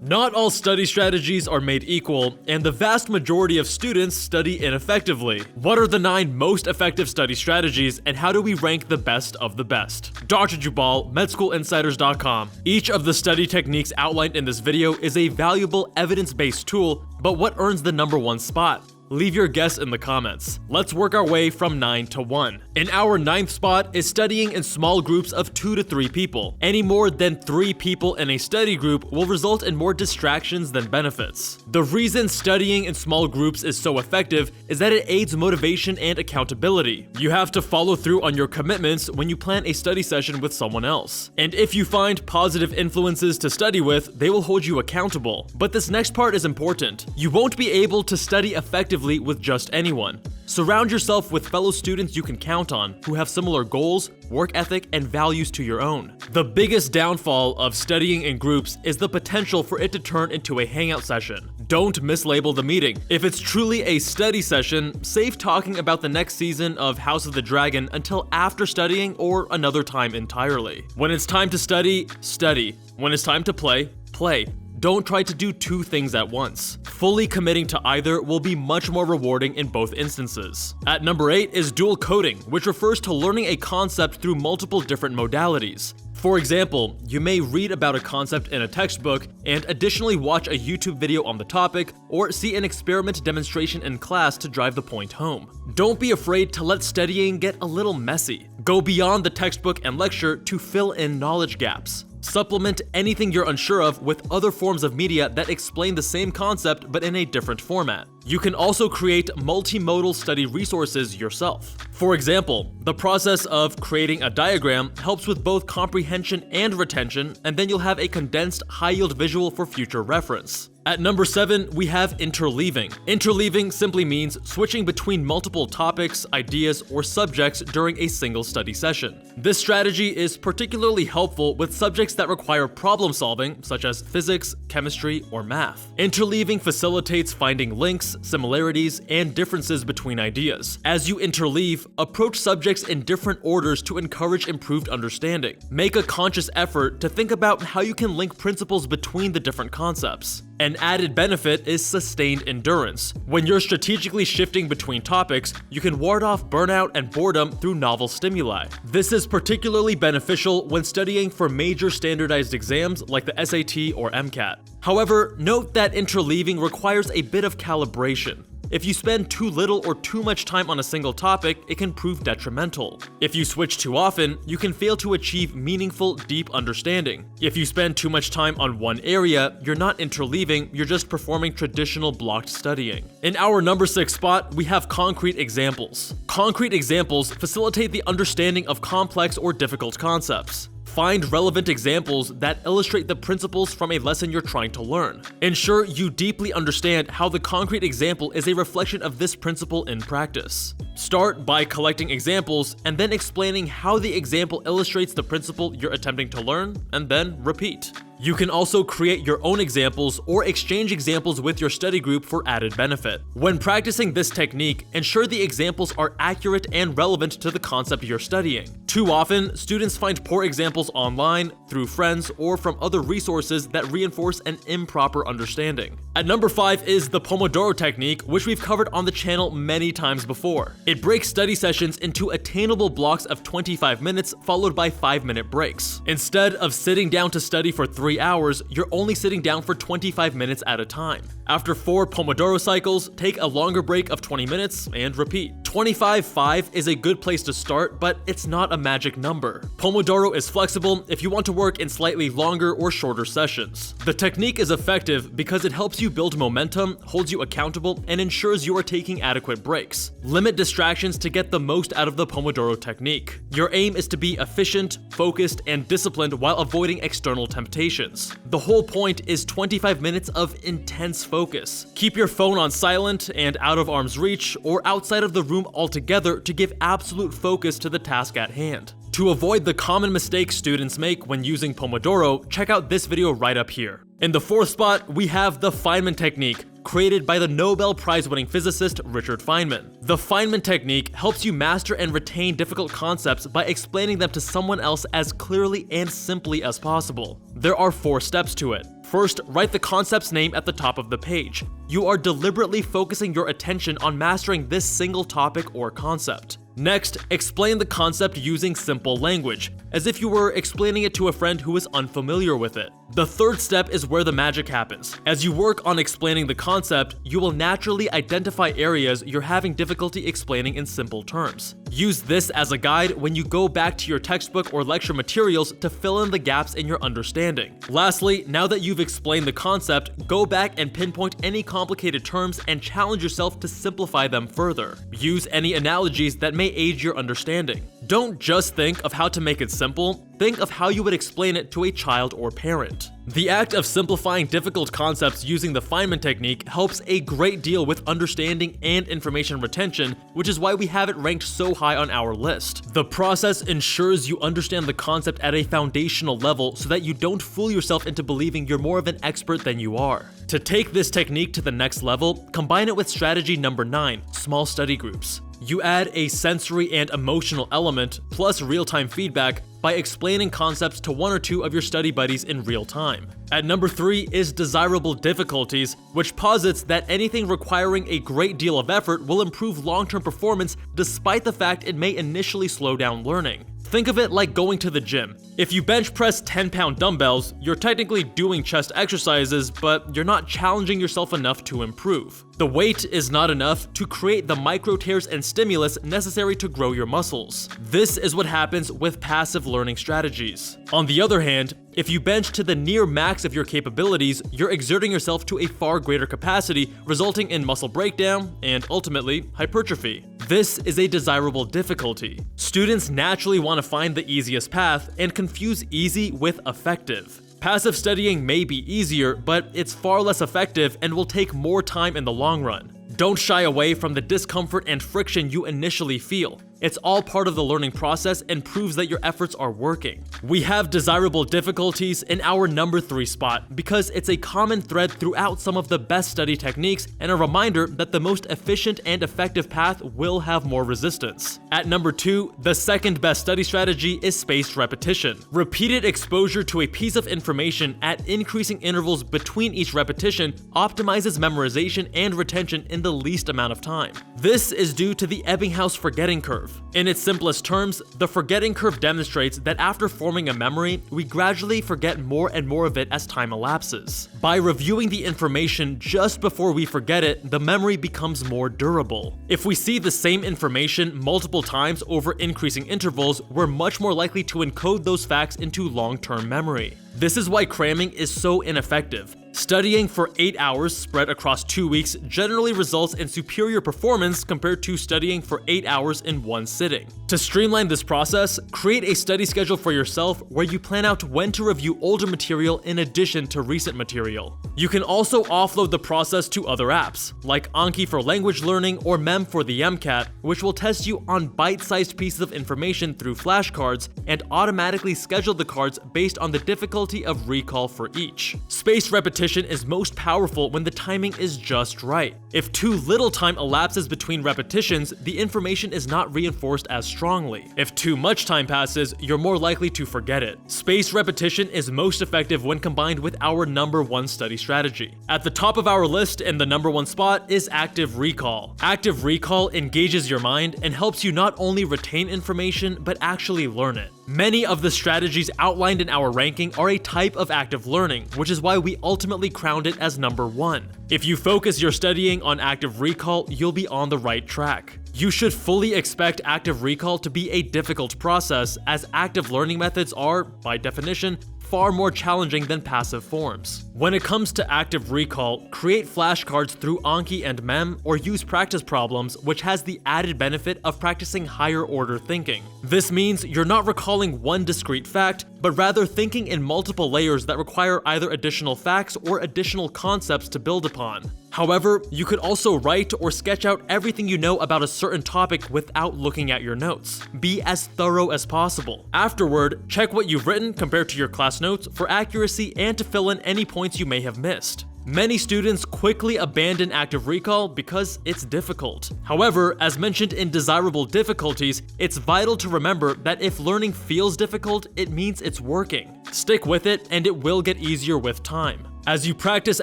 Not all study strategies are made equal, and the vast majority of students study ineffectively. What are the 9 most effective study strategies, and how do we rank the best of the best? Dr. Jubal, MedSchoolInsiders.com. Each of the study techniques outlined in this video is a valuable evidence-based tool, but what earns the number 1 spot? Leave your guess in the comments. Let's work our way from 9 to 1. In our 9th spot is studying in small groups of 2 to 3 people. Any more than 3 people in a study group will result in more distractions than benefits. The reason studying in small groups is so effective is that it aids motivation and accountability. You have to follow through on your commitments when you plan a study session with someone else. And if you find positive influences to study with, they will hold you accountable. But this next part is important. You won't be able to study effectively with just anyone. Surround yourself with fellow students you can count on, who have similar goals, work ethic, and values to your own. The biggest downfall of studying in groups is the potential for it to turn into a hangout session. Don't mislabel the meeting. If it's truly a study session, save talking about the next season of House of the Dragon until after studying or another time entirely. When it's time to study, study. When it's time to play, play. Don't try to do 2 things at once. Fully committing to either will be much more rewarding in both instances. At number 8 is dual coding, which refers to learning a concept through multiple different modalities. For example, you may read about a concept in a textbook and additionally watch a YouTube video on the topic or see an experiment demonstration in class to drive the point home. Don't be afraid to let studying get a little messy. Go beyond the textbook and lecture to fill in knowledge gaps. Supplement anything you're unsure of with other forms of media that explain the same concept but in a different format. You can also create multimodal study resources yourself. For example, the process of creating a diagram helps with both comprehension and retention, and then you'll have a condensed, high-yield visual for future reference. At number 7, we have interleaving. Interleaving simply means switching between multiple topics, ideas, or subjects during a single study session. This strategy is particularly helpful with subjects that require problem solving, such as physics, chemistry, or math. Interleaving facilitates finding links, similarities, and differences between ideas. As you interleave, approach subjects in different orders to encourage improved understanding. Make a conscious effort to think about how you can link principles between the different concepts. An added benefit is sustained endurance. When you're strategically shifting between topics, you can ward off burnout and boredom through novel stimuli. This is particularly beneficial when studying for major standardized exams like the SAT or MCAT. However, note that interleaving requires a bit of calibration. If you spend too little or too much time on a single topic, it can prove detrimental. If you switch too often, you can fail to achieve meaningful, deep understanding. If you spend too much time on one area, you're not interleaving, you're just performing traditional blocked studying. In our number 6 spot, we have concrete examples. Concrete examples facilitate the understanding of complex or difficult concepts. Find relevant examples that illustrate the principles from a lesson you're trying to learn. Ensure you deeply understand how the concrete example is a reflection of this principle in practice. Start by collecting examples and then explaining how the example illustrates the principle you're attempting to learn, and then repeat. You can also create your own examples or exchange examples with your study group for added benefit. When practicing this technique, ensure the examples are accurate and relevant to the concept you're studying. Too often, students find poor examples online, through friends, or from other resources that reinforce an improper understanding. At number 5 is the Pomodoro Technique, which we've covered on the channel many times before. It breaks study sessions into attainable blocks of 25 minutes followed by 5-minute breaks. Instead of sitting down to study for 3 hours, you're only sitting down for 25 minutes at a time. After 4 Pomodoro cycles, take a longer break of 20 minutes and repeat. 25-5 is a good place to start, but it's not a magic number. Pomodoro is flexible if you want to work in slightly longer or shorter sessions. The technique is effective because it helps you build momentum, holds you accountable, and ensures you are taking adequate breaks. Limit distractions to get the most out of the Pomodoro technique. Your aim is to be efficient, focused, and disciplined while avoiding external temptations. The whole point is 25 minutes of intense focus. Keep your phone on silent and out of arm's reach or outside of the room altogether to give absolute focus to the task at hand. To avoid the common mistakes students make when using Pomodoro, check out this video right up here. In the 4th spot, we have the Feynman Technique, created by the Nobel Prize-winning physicist Richard Feynman. The Feynman Technique helps you master and retain difficult concepts by explaining them to someone else as clearly and simply as possible. There are 4 steps to it. First, write the concept's name at the top of the page. You are deliberately focusing your attention on mastering this single topic or concept. Next, explain the concept using simple language, as if you were explaining it to a friend who is unfamiliar with it. The third step is where the magic happens. As you work on explaining the concept, you will naturally identify areas you're having difficulty explaining in simple terms. Use this as a guide when you go back to your textbook or lecture materials to fill in the gaps in your understanding. Lastly, now that you've explained the concept, go back and pinpoint any complicated terms and challenge yourself to simplify them further. Use any analogies that may aid your understanding. Don't just think of how to make it simple, think of how you would explain it to a child or parent. The act of simplifying difficult concepts using the Feynman Technique helps a great deal with understanding and information retention, which is why we have it ranked so high on our list. The process ensures you understand the concept at a foundational level so that you don't fool yourself into believing you're more of an expert than you are. To take this technique to the next level, combine it with strategy number 9, small study groups. You add a sensory and emotional element, plus real-time feedback, by explaining concepts to 1 or 2 of your study buddies in real time. At number 3 is desirable difficulties, which posits that anything requiring a great deal of effort will improve long-term performance despite the fact it may initially slow down learning. Think of it like going to the gym. If you bench press 10-pound dumbbells, you're technically doing chest exercises, but you're not challenging yourself enough to improve. The weight is not enough to create the micro tears and stimulus necessary to grow your muscles. This is what happens with passive learning strategies. On the other hand, if you bench to the near max of your capabilities, you're exerting yourself to a far greater capacity, resulting in muscle breakdown and ultimately hypertrophy. This is a desirable difficulty. Students naturally want to find the easiest path and confuse easy with effective. Passive studying may be easier, but it's far less effective and will take more time in the long run. Don't shy away from the discomfort and friction you initially feel. It's all part of the learning process and proves that your efforts are working. We have desirable difficulties in our number 3 spot because it's a common thread throughout some of the best study techniques and a reminder that the most efficient and effective path will have more resistance. At number 2, the second best study strategy is spaced repetition. Repeated exposure to a piece of information at increasing intervals between each repetition optimizes memorization and retention in the least amount of time. This is due to the Ebbinghaus forgetting curve. In its simplest terms, the forgetting curve demonstrates that after forming a memory, we gradually forget more and more of it as time elapses. By reviewing the information just before we forget it, the memory becomes more durable. If we see the same information multiple times over increasing intervals, we're much more likely to encode those facts into long-term memory. This is why cramming is so ineffective. Studying for 8 hours spread across 2 weeks generally results in superior performance compared to studying for 8 hours in one sitting. To streamline this process, create a study schedule for yourself where you plan out when to review older material in addition to recent material. You can also offload the process to other apps, like Anki for language learning or Mem for the MCAT, which will test you on bite-sized pieces of information through flashcards and automatically schedule the cards based on the difficulty of recall for each. Spaced repetition is most powerful when the timing is just right. If too little time elapses between repetitions, the information is not reinforced as strongly. If too much time passes, you're more likely to forget it. Spaced repetition is most effective when combined with our number 1 study strategy. At the top of our list in the number 1 spot is active recall. Active recall engages your mind and helps you not only retain information, but actually learn it. Many of the strategies outlined in our ranking are a type of active learning, which is why we ultimately crowned it as number 1. If you focus your studying on active recall, you'll be on the right track. You should fully expect active recall to be a difficult process, as active learning methods are, by definition, far more challenging than passive forms. When it comes to active recall, create flashcards through Anki and Mem or use practice problems, which has the added benefit of practicing higher order thinking. This means you're not recalling one discrete fact, but rather thinking in multiple layers that require either additional facts or additional concepts to build upon. However, you could also write or sketch out everything you know about a certain topic without looking at your notes. Be as thorough as possible. Afterward, check what you've written compared to your class notes for accuracy and to fill in any points you may have missed. Many students quickly abandon active recall because it's difficult. However, as mentioned in desirable difficulties, it's vital to remember that if learning feels difficult, it means it's working. Stick with it and it will get easier with time. As you practice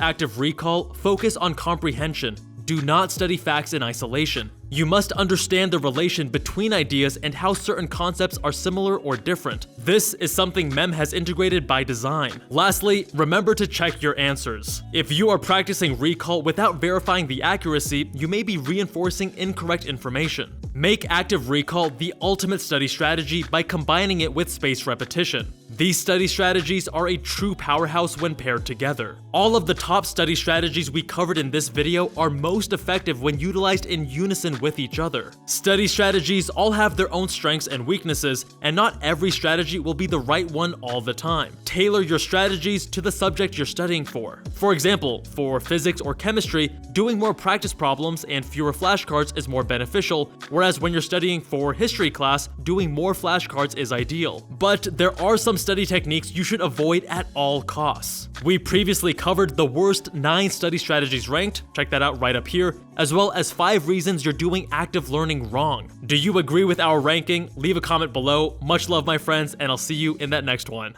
active recall, focus on comprehension. Do not study facts in isolation. You must understand the relation between ideas and how certain concepts are similar or different. This is something MEM has integrated by design. Lastly, remember to check your answers. If you are practicing recall without verifying the accuracy, you may be reinforcing incorrect information. Make active recall the ultimate study strategy by combining it with spaced repetition. These study strategies are a true powerhouse when paired together. All of the top study strategies we covered in this video are most effective when utilized in unison with each other. Study strategies all have their own strengths and weaknesses, and not every strategy will be the right one all the time. Tailor your strategies to the subject you're studying for. For example, for physics or chemistry, doing more practice problems and fewer flashcards is more beneficial, whereas when you're studying for history class, doing more flashcards is ideal. But there are some study techniques you should avoid at all costs. We previously covered the worst 9 study strategies ranked, check that out right up here, as well as 5 reasons you're doing active learning wrong. Do you agree with our ranking? Leave a comment below. Much love, my friends, and I'll see you in that next one.